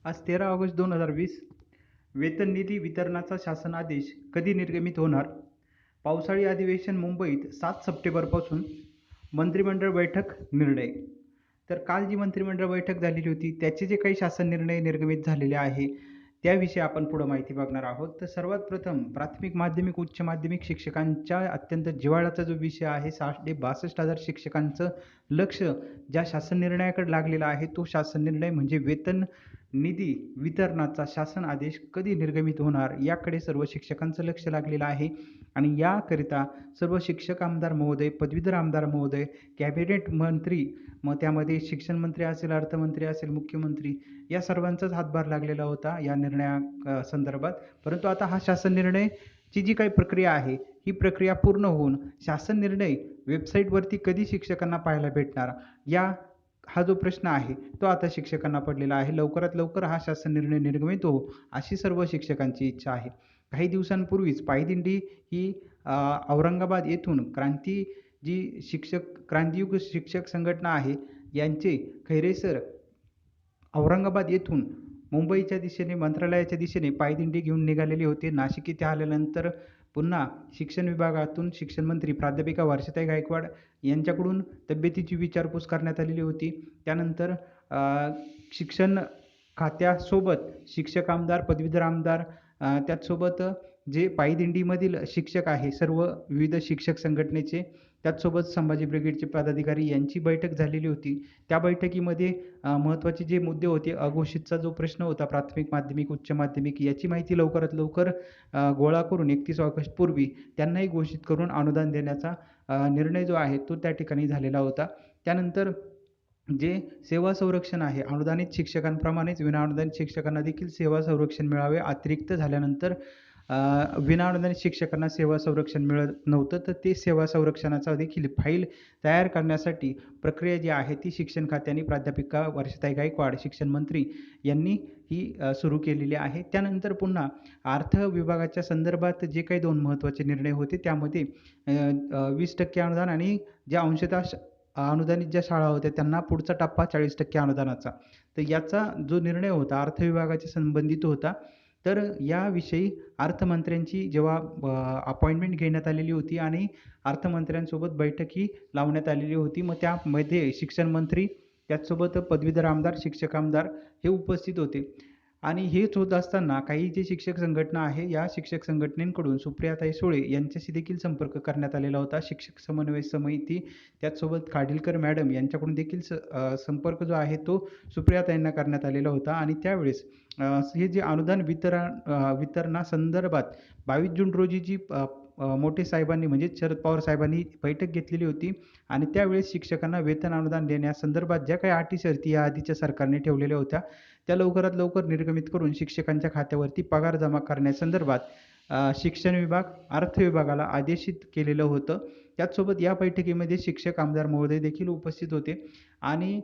आज 13 ऑगस्ट 2020. वेतन निधी वितरणाचा शासन आदेश कधी निर्गमित होणार? पावसाळी अधिवेशन मुंबईत 7 सप्टेंबरपासून. मंत्रिमंडळ बैठक निर्णय. तर काल जी मंत्रिमंडळ बैठक झालेली होती त्याचे जे काही शासन निर्णय निर्गमित झालेले आहे त्याविषयी आपण पुढे माहिती बघणार आहोत. तर सर्वात प्रथम प्राथमिक माध्यमिक उच्च माध्यमिक शिक्षकांच्या अत्यंत जिव्हाळ्याचा जो विषय आहे, 62,000 शिक्षकांचं लक्ष ज्या शासन निर्णयाकडे लागलेला आहे तो शासन निर्णय म्हणजे वेतन निधी वितरणाचा शासन आदेश कधी निर्गमित होणार याकडे सर्व शिक्षकांचं लक्ष लागलेलं आहे. आणि याकरिता सर्व शिक्षक आमदार महोदय, पदवीधर आमदार महोदय, कॅबिनेट मंत्री, मग त्यामध्ये शिक्षण मंत्री असेल, अर्थमंत्री असेल, मुख्यमंत्री या सर्वांचाच हातभार लागलेला होता या निर्णया संदर्भात. परंतु आता हा शासन निर्णयची जी काही प्रक्रिया आहे ही प्रक्रिया पूर्ण होऊन शासन निर्णय वेबसाईटवरती कधी शिक्षकांना पाहायला भेटणार हा जो प्रश्न आहे तो आता शिक्षकांना पडलेला आहे. लवकरात लवकर हा शासन निर्णय निर्गमित हो अशी सर्व शिक्षकांची इच्छा आहे. काही दिवसांपूर्वीच पायदिंडी ही औरंगाबाद येथून क्रांतियुग शिक्षक संघटना आहे यांचे खैरे सर औरंगाबाद येथून मुंबईच्या दिशेने मंत्रालयाच्या दिशेने पायदिंडी घेऊन निघालेले होते. नाशिक येथे आल्यानंतर पुन्हा शिक्षण विभागातून शिक्षण मंत्री प्राध्यापिका वर्षाताई गायकवाड यांच्याकडून तब्येतीची विचारपूस करण्यात आलेली होती. त्यानंतर शिक्षण खात्यासोबत शिक्षक आमदार, पदवीधर आमदार, त्याचसोबत जे पायदिंडीमधील शिक्षक आहे सर्व विविध शिक्षक संघटनेचे, त्याचसोबत संभाजी ब्रिगेडचे पदाधिकारी यांची बैठक झालेली होती. त्या बैठकीमध्ये महत्त्वाचे जे मुद्दे होते, अघोषितचा जो प्रश्न होता प्राथमिक माध्यमिक उच्च माध्यमिक याची माहिती लवकरात लवकर गोळा करून 31 ऑगस्टपूर्वी त्यांनाही घोषित करून अनुदान देण्याचा निर्णय जो आहे तो त्या ठिकाणी झालेला होता. त्यानंतर जे सेवा संरक्षण आहे, अनुदानित शिक्षकांप्रमाणेच विनाअनुदानित शिक्षकांना देखील सेवा संरक्षण मिळावे. अतिरिक्त झाल्यानंतर विनाअनुदानित शिक्षकांना सेवा संरक्षण मिळत नव्हतं, तर ते सेवा संरक्षणाचा देखील फाईल तयार करण्यासाठी प्रक्रिया जी आहे ती शिक्षण खात्याने प्राध्यापिका वर्षाताई गायकवाड शिक्षण मंत्री यांनी ही सुरू केलेली आहे. त्यानंतर पुन्हा अर्थ विभागाच्या संदर्भात जे काही 2 महत्त्वाचे निर्णय होते त्यामध्ये 20% अनुदान आणि ज्या अंशतः अनुदानित ज्या शाळा होत्या त्यांना पुढचा टप्पा 40% अनुदानाचा. तर याचा जो निर्णय होता अर्थ विभागाच्या संबंधित होता. तर याविषयी अर्थमंत्र्यांची जेव्हा अपॉइंटमेंट घेण्यात आलेली होती आणि अर्थमंत्र्यांसोबत बैठकही लावण्यात आलेली होती. मग त्यामध्ये शिक्षण मंत्री, त्याचसोबत पदवीधर आमदार, शिक्षक आमदार हे उपस्थित होते. आणि हेच होत असताना काही जे शिक्षक संघटना आहे या शिक्षक संघटनेकडून सुप्रियाताई सुळे यांच्याशी देखील संपर्क करण्यात आलेला होता. शिक्षक समन्वय समिती, त्याचसोबत खाडीलकर मॅडम यांच्याकडून देखील संपर्क जो आहे तो सुप्रियाताईंना करण्यात आलेला होता. आणि त्यावेळेस हे जे अनुदान वितरणासंदर्भात 22 जून रोजी जी मोठे साहेबांनी म्हणजे शरद पवार साहेबांनी बैठक घेतलेली होती आणि त्यावेळेस शिक्षकांना वेतन अनुदान देण्यासंदर्भात ज्या काही अटी शर्ती या आधीच्या सरकारने ठेवलेल्या होत्या त्या लवकरात लवकर निर्गमित करून शिक्षकांच्या खात्यावरती पगार जमा करण्यासंदर्भात शिक्षण विभाग, अर्थ विभागाला आदेशित केलेलं होतं. त्याचसोबत या बैठकीमध्ये शिक्षक आमदार महोदय देखील उपस्थित होते आणि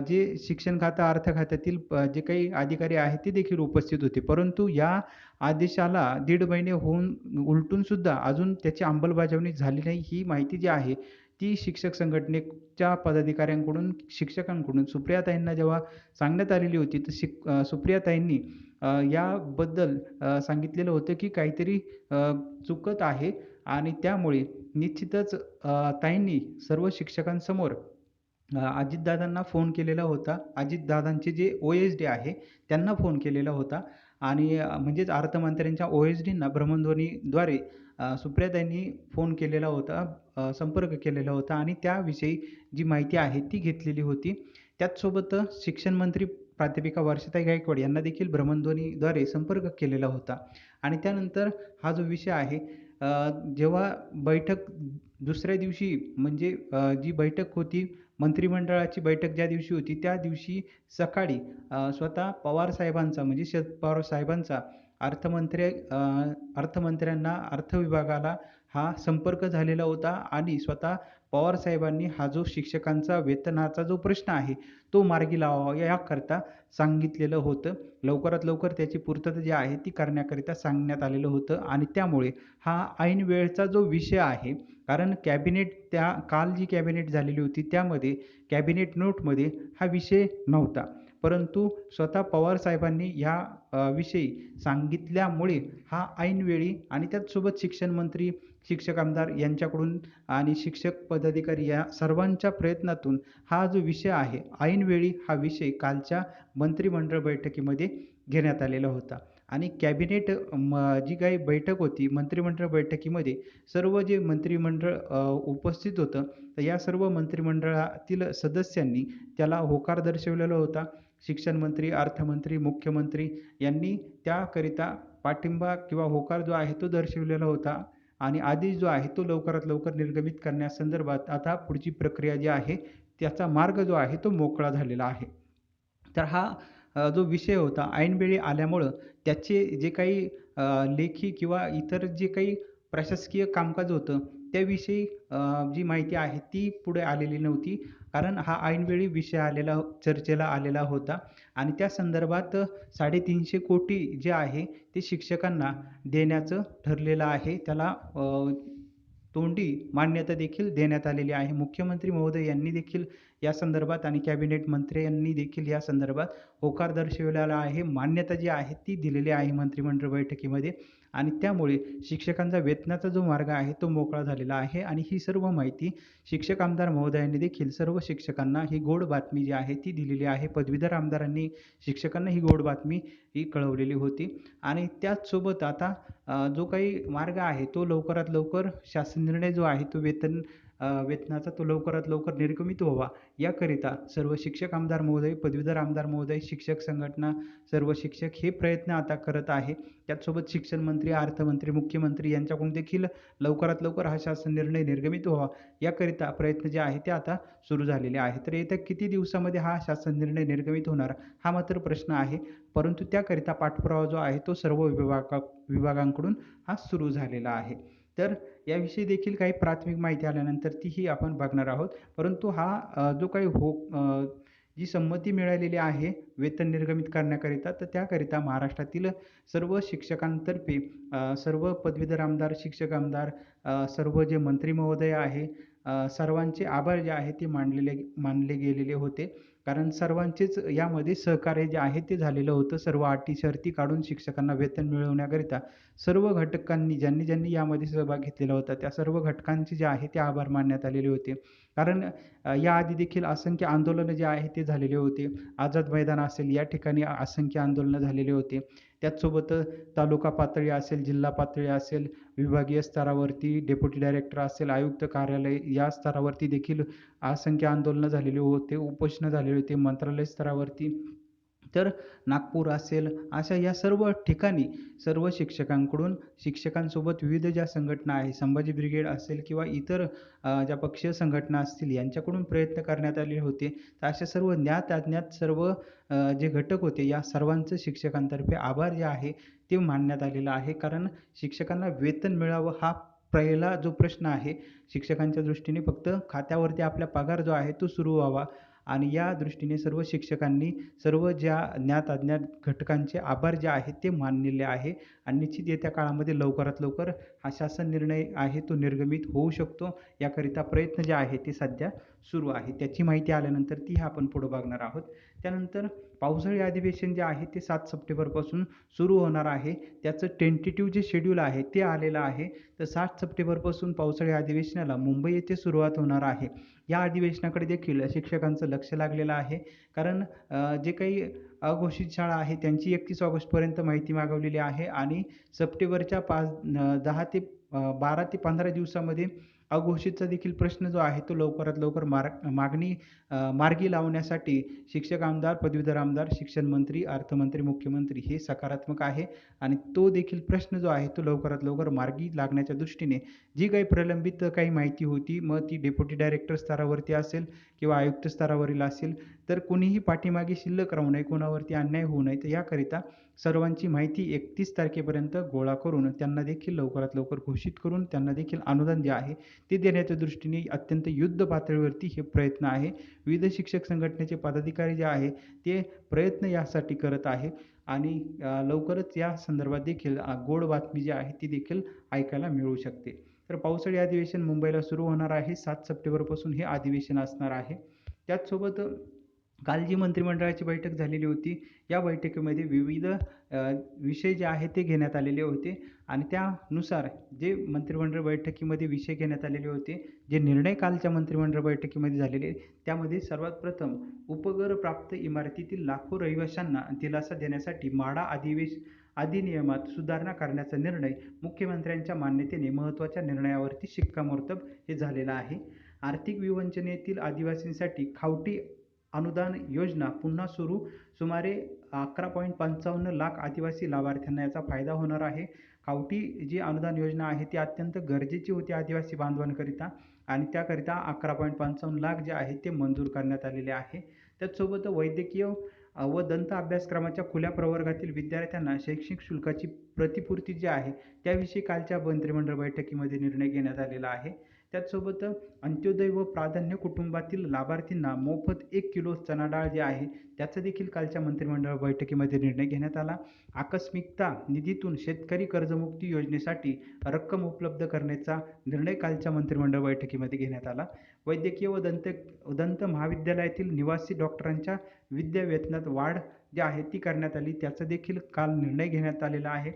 जे शिक्षण खातं, अर्थ खात्यातील जे काही अधिकारी आहेत ते देखील उपस्थित होते. परंतु या आदेशाला 1.5 महिने होऊन उलटून सुद्धा अजून त्याची अंमलबजावणी झाली नाही. ही माहिती जी आहे ती शिक्षक संघटनेच्या पदाधिकाऱ्यांकडून, शिक्षकांकडून सुप्रियाताईंना जेव्हा सांगण्यात आलेली होती तर सुप्रियाताईंनी याबद्दल सांगितलेलं होतं की काहीतरी चुकत आहे आणि त्यामुळे निश्चितच ताईंनी सर्व शिक्षकांसमोर अजितदादांना फोन केलेला होता. अजितदादांचे जे OSD आहे त्यांना फोन केलेला होता आणि म्हणजेच अर्थमंत्र्यांच्या OSDंना भ्रमणध्वनीद्वारे सुप्रियाताईंनी फोन केलेला होता, संपर्क केलेला होता आणि त्याविषयी जी माहिती आहे ती घेतलेली होती. त्याचसोबत शिक्षण मंत्री प्राध्यापिका वर्षाताई गायकवाड यांना देखील भ्रमणध्वनीद्वारे संपर्क केलेला होता. आणि त्यानंतर हा जो विषय आहे जेव्हा बैठक दुसऱ्या दिवशी म्हणजे जी बैठक होती मंत्रिमंडळाची बैठक ज्या दिवशी होती त्या दिवशी सकाळी स्वतः पवार साहेबांचा म्हणजे शरद पवार साहेबांचा अर्थमंत्र्यांना, अर्थ विभागाला हा संपर्क झालेला होता आणि स्वतः पवार साहेबांनी हा जो शिक्षकांचा वेतनाचा जो प्रश्न आहे तो मार्गी लावावा याकरता सांगितलेलं होतं. लवकरात लवकर त्याची पूर्तता जी आहे ती करण्याकरिता सांगण्यात आलेलं होतं आणि त्यामुळे हा ऐन वेळचा जो विषय आहे, कारण काल जी कॅबिनेट झालेली होती त्यामध्ये कॅबिनेट नोटमध्ये हा विषय नव्हता. परंतु स्वतः पवारसाहेबांनी या विषयी सांगितल्यामुळे हा ऐनवेळी आणि त्याचसोबत शिक्षण मंत्री, शिक्षक आमदार यांच्याकडून आणि शिक्षक पदाधिकारी या सर्वांच्या प्रयत्नातून हा जो विषय आहे, ऐनवेळी हा विषय कालच्या मंत्रिमंडळ बैठकीमध्ये घेण्यात आलेला होता. आणि कॅबिनेट जी काही बैठक होती, मंत्रिमंडळ बैठकीमध्ये सर्व जे मंत्रिमंडळ उपस्थित होतं, तर या सर्व मंत्रिमंडळातील सदस्यांनी त्याला होकार दर्शवलेला होता. शिक्षण मंत्री, अर्थमंत्री, मुख्यमंत्री यांनी त्याकरिता पाठिंबा किंवा होकार जो आहे तो दर्शवलेला होता आणि आदेश जो आहे तो लवकरात लवकर निर्गमित करण्यासंदर्भात आता पुढची प्रक्रिया जी आहे, त्याचा मार्ग जो आहे तो मोकळा झालेला आहे. तर हा जो विषय होता ऐनवेळी आल्यामुळं त्याचे जे काही लेखी किंवा इतर जे काही प्रशासकीय कामकाज होतं त्याविषयी जी माहिती आहे ती पुढे आलेली नव्हती. कारण हा ऐनवेळी विषय चर्चेला आलेला होता आणि त्या संदर्भात 350 कोटी जे आहे ते शिक्षकांना देण्याचं ठरलेलं आहे. त्याला तोंडी मान्यता देखील देण्यात आलेली आहे. मुख्यमंत्री महोदय यांनी देखील या संदर्भात आणि कॅबिनेट मंत्र्यांनी देखील या संदर्भात होकार दर्शवलेला आहे. मान्यता जी आहे ती दिलेली आहे मंत्रिमंडळ बैठकीमध्ये आणि त्यामुळे शिक्षकांचा वेतनाचा जो मार्ग आहे तो मोकळा झालेला आहे आणि ही सर्व माहिती शिक्षक आमदार महोदयांनी देखील सर्व शिक्षकांना ही गोड बातमी जी आहे ती दिलेली आहे. पदवीधर आमदारांनी शिक्षकांना ही गोड बातमी ही कळवलेली होती आणि त्याचसोबत आता जो काही मार्ग आहे तो लवकरात लवकर शासन निर्णय जो आहे तो वेतनाचा तो लवकरात लवकर निर्गमित व्हावा याकरिता सर्व शिक्षक आमदार महोदय, पदवीधर आमदार महोदय, शिक्षक संघटना, सर्व शिक्षक हे प्रयत्न आता करत आहे. त्याचसोबत शिक्षण मंत्री, अर्थमंत्री, मुख्यमंत्री यांच्याकडून देखील लवकरात लवकर हा शासन निर्णय निर्गमित व्हावा याकरिता प्रयत्न जे आहे ते आता सुरू झालेले आहेत. तर येत्या किती दिवसामध्ये हा शासन निर्णय निर्गमित होणार हा मात्र प्रश्न आहे. परंतु त्याकरिता पाठपुरावा जो आहे तो सर्व विभागांकडून हा सुरू झालेला आहे. तर याविषयी देखील काही प्राथमिक माहिती आल्यानंतर तीही आपण बघणार आहोत. परंतु हा जो काही जी संमती मिळालेली आहे वेतन निर्गमित करण्याकरिता, तर त्याकरिता महाराष्ट्रातील सर्व शिक्षकांतर्फे सर्व पदवीधर आमदार, शिक्षक आमदार, सर्व जे मंत्री महोदय आहे, सर्वांचे आभार जे आहे ते मानले गेलेले होते. कारण सर्वांचेच यामध्ये सहकार्य जे आहे ते झालेलं होतं. सर्व अटी-शर्ती काढून शिक्षकांना वेतन मिळवण्याकरिता सर्व घटकांनी ज्यांनी यामध्ये सहभाग घेतलेला होता, त्या सर्व घटकांचे जे आहे ते आभार मानण्यात आलेले होते. कारण याआधी देखील असंख्य आंदोलनं जे आहे ते झालेले होते. आझाद मैदान असेल, या ठिकाणी असंख्य आंदोलनं झालेले होते. त्याचसोबत तालुका पातळी असेल, जिल्हा पातळी असेल, विभागीय स्तरावरती डेप्युटी डायरेक्टर असेल, आयुक्त कार्यालय या स्तरावरती देखील असंख्य आंदोलनं झालेली होते, उपोषणं झालेली होती मंत्रालय स्तरावरती. तर नागपूर असेल, अशा या सर्व ठिकाणी सर्व शिक्षकांकडून शिक्षकांसोबत विविध ज्या संघटना आहे, संभाजी ब्रिगेड असेल किंवा इतर ज्या पक्षीय संघटना असतील यांच्याकडून प्रयत्न करण्यात आले होते. तर अशा सर्व ज्ञात-अज्ञात सर्व जे घटक होते या सर्वांचं शिक्षकांतर्फे आभार जे आहे ते मानण्यात आलेलं आहे. कारण शिक्षकांना वेतन मिळावं हा पहिला जो प्रश्न आहे शिक्षकांच्या दृष्टीने फक्त खात्यावरती आपला पगार जो आहे तो सुरू व्हावा आणि या दृष्टीने सर्व शिक्षकांनी सर्व ज्या ज्ञात-अज्ञात घटकांचे आभार जे आहेत ते मानलेले आहे आणि निश्चित येत्या काळामध्ये लवकरात लवकर हा शासन निर्णय आहे तो निर्गमित होऊ शकतो. याकरिता प्रयत्न जे आहे ते सध्या सुरू आहे. त्याची माहिती आल्यानंतर ती आपण पुढे बघणार आहोत. त्यानंतर पावसाळी अधिवेशन जे आहे ते 7 सप्टेंबरपासून सुरू होणार आहे. त्याचं टेंटेटिव्ह जे शेड्यूल आहे ते आलेलं आहे. तर 7 सप्टेंबरपासून पावसाळी अधिवेशनाला मुंबई येथे सुरुवात होणार आहे. या अधिवेशनाकडे देखील शिक्षकांचं लक्ष लागलेलं आहे. कारण जे काही अघोषित शाळा आहे त्यांची 31 ऑगस्टपर्यंत माहिती मागवलेली आहे आणि सप्टेंबरच्या 10 ते 12 ते 15 दिवसामध्ये अघोषितचा देखील प्रश्न जो आहे तो लवकरात लवकर मार्गी लावण्यासाठी शिक्षक आमदार, पदवीधर आमदार, शिक्षण मंत्री, अर्थमंत्री, मुख्यमंत्री हे सकारात्मक आहे आणि तो देखील प्रश्न जो आहे तो लवकरात लवकर मार्गी लागण्याच्या दृष्टीने जी काही प्रलंबित काही माहिती होती, मग ती डेप्युटी डायरेक्टर स्तरावरती असेल किंवा आयुक्त स्तरावरील असेल, तर कोणीही पाठीमागे शिल्लक राहू नये, कोणावरती अन्याय होऊ नये. तर याकरिता सर्वांची माहिती 31 तारखेपर्यंत गोळा करून त्यांना देखील लवकरात लवकर घोषित करून त्यांना देखील अनुदान जे आहे ते देण्याच्या दृष्टीने अत्यंत युद्ध पातळीवरती हे प्रयत्न आहे. विविध शिक्षक संघटनेचे पदाधिकारी जे आहे ते प्रयत्न यासाठी करत आहे आणि लवकरच या संदर्भात देखील गोड बातमी जी आहे ती देखील ऐकायला मिळू शकते. तर पावसाळी अधिवेशन मुंबईला सुरू होणार आहे. 7 सप्टेंबरपासून हे अधिवेशन असणार आहे. त्याचसोबत काल जी मंत्रिमंडळाची बैठक झालेली होती, या बैठकीमध्ये विविध विषय जे आहेत ते घेण्यात आलेले होते आणि त्यानुसार जे मंत्रिमंडळ बैठकीमध्ये विषय घेण्यात आलेले होते, जे निर्णय कालच्या मंत्रिमंडळ बैठकीमध्ये झालेले, त्यामध्ये सर्वात प्रथम उपकर प्राप्त इमारतीतील लाखो रहिवाशांना दिलासा देण्यासाठी म्हाडा अधिनियमात सुधारणा करण्याचा निर्णय मुख्यमंत्र्यांच्या मान्यतेने महत्त्वाच्या निर्णयावरती शिक्कामोर्तब हे झालेलं आहे. आर्थिक विवंचनेतील आदिवासींसाठी खावटी अनुदान योजना पुन्हा सुरू. सुमारे 11.55 लाख आदिवासी लाभार्थ्यांना याचा फायदा होणार आहे. खावटी जी अनुदान योजना आहे ती अत्यंत गरजेची होती आदिवासी बांधवांकरिता आणि त्याकरिता 11.55 लाख जे आहे ते मंजूर करण्यात आलेले आहे. त्याचसोबत वैद्यकीय व दंत अभ्यासक्रमाच्या खुल्या प्रवर्गातील विद्यार्थ्यांना शैक्षणिक शुल्काची प्रतिपूर्ती जी आहे त्याविषयी कालच्या मंत्रिमंडळ बैठकीमध्ये निर्णय घेण्यात आलेला आहे. त्याचसोबत अंत्योदय व प्राधान्य कुटुंबातील लाभार्थींना मोफत 1 किलो चणा डाळ जी आहे त्याचा देखील कालच्या मंत्रिमंडळ बैठकीमध्ये निर्णय घेण्यात आला. आकस्मिकता निधीतून शेतकरी कर्जमुक्ती योजनेसाठी रक्कम उपलब्ध करण्याचा निर्णय कालच्या मंत्रिमंडळ बैठकीमध्ये घेण्यात आला. वैद्यकीय व दंत महाविद्यालयातील निवासी डॉक्टरांच्या विद्यावेतनात वाढ जी आहे ती करण्यात आली, त्याचा देखील काल निर्णय घेण्यात आलेला आहे.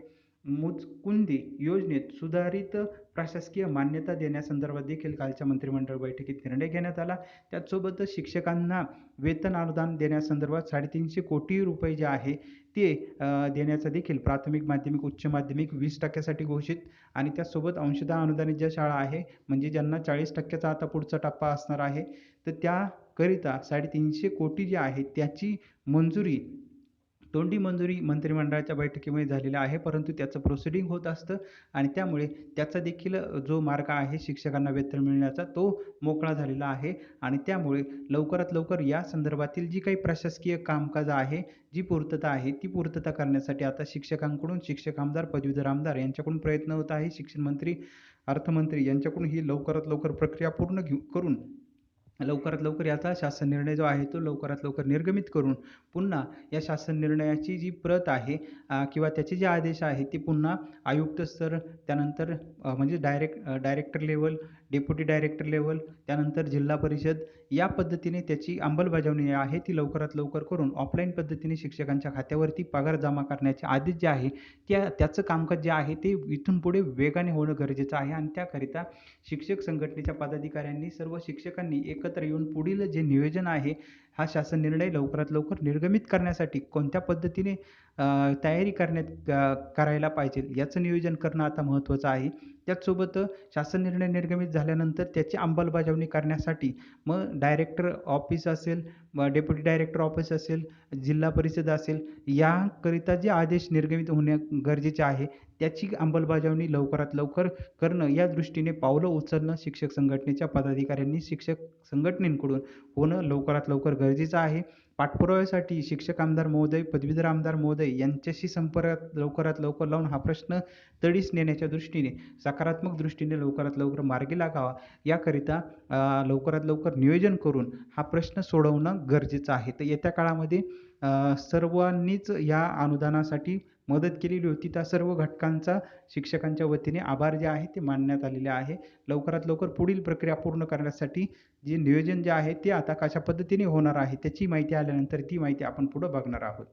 मुचकुंदी योजनेत सुधारित प्रशासकीय मान्यता देण्यासंदर्भात देखील कालच्या मंत्रिमंडळ बैठकीत निर्णय घेण्यात आला. त्याचसोबतच शिक्षकांना वेतन अनुदान देण्यासंदर्भात 350 कोटी रुपये जे आहे ते देण्याचा देखील प्राथमिक, माध्यमिक, उच्च माध्यमिक 20% घोषित आणि त्यासोबत अंशतः अनुदानित ज्या शाळा आहे म्हणजे ज्यांना 40% आता पुढचा टप्पा असणार आहे, तर त्याकरिता 350 कोटी जे आहे त्याची मंजुरी तोंडी मंजुरी मंत्रिमंडळाच्या बैठकीमध्ये झालेला आहे, परंतु त्याचं प्रोसिडिंग होत असतं आणि त्यामुळे त्याचा देखील जो मार्ग आहे शिक्षकांना वेतन मिळण्याचा तो मोकळा झालेला आहे आणि त्यामुळे लवकरात लवकर या संदर्भातील जी काही प्रशासकीय कामकाज आहे, जी पूर्तता आहे, ती पूर्तता करण्यासाठी आता शिक्षकांकडून शिक्षक आमदार, पदवीधर आमदार यांच्याकडून प्रयत्न होत आहे. शिक्षण मंत्री, अर्थमंत्री यांच्याकडून ही लवकरात लवकर प्रक्रिया पूर्ण करून लवकरात लवकर याचा शासन निर्णय जो आहे तो लवकरात लवकर निर्गमित करून पुन्हा या शासन निर्णयाची जी प्रत आहे किंवा त्याचे जे आदेश आहेत ते पुन्हा आयुक्त स्तर, त्यानंतर म्हणजे director level, deputy director level, त्यानंतर जिल्हा परिषद या पद्धतीने त्याची अंमलबजावणी आहे ती लवकरात लवकर करून ऑफलाईन पद्धतीने शिक्षकांच्या खात्यावरती पगार जमा करण्याचे आदेश जे आहे त्याचं कामकाज जे आहे ते इथून पुढे वेगाने होणं गरजेचं आहे आणि त्याकरिता शिक्षक संघटनेच्या पदाधिकाऱ्यांनी सर्व शिक्षकांनी एकत्र येऊन पुढील जे नियोजन आहे हा शासन निर्णय लवकरात लवकर निर्गमित करण्यासाठी कोणत्या पद्धतीने तयारी करायला पाहिजे याचं नियोजन करणं आता महत्त्वाचं आहे. त्याचसोबत शासन निर्णय निर्गमित झाल्यानंतर त्याची अंमलबजावणी करण्यासाठी मग डायरेक्टर ऑफिस असेल, डेप्युटी डायरेक्टर ऑफिस असेल, जिल्हा परिषद असेल याकरिता जे आदेश निर्गमित होणे गरजेचे आहे त्याची अंमलबजावणी लवकरात लवकर करणं या दृष्टीने पावलं उचलणं शिक्षक संघटनेच्या पदाधिकाऱ्यांनी शिक्षक संघटनेकडून होणं लवकरात लवकर गरजेचं आहे. पाठपुराव्यासाठी शिक्षक आमदार महोदय, पदवीधर आमदार महोदय यांच्याशी संपर्क लवकरात लवकर लावून हा प्रश्न तडीस नेण्याच्या दृष्टीने सकारात्मक दृष्टीने लवकरात लवकर मार्गी लागावा याकरिता लवकरात लवकर नियोजन करून हा प्रश्न सोडवणं गरजेचं आहे. तर येत्या काळामध्ये सर्वांनीच या अनुदानासाठी मदत केलेली होती. त्या सर्व घटकांचा शिक्षकांच्या वतीने आभार जे आहे ते मानण्यात आलेले आहे. लवकरात लवकर पुढील प्रक्रिया पूर्ण करण्यासाठी जे नियोजन जे आहे ते आता कशा पद्धतीने होणार आहे त्याची माहिती आल्यानंतर ती माहिती आपण पुढं बघणार आहोत.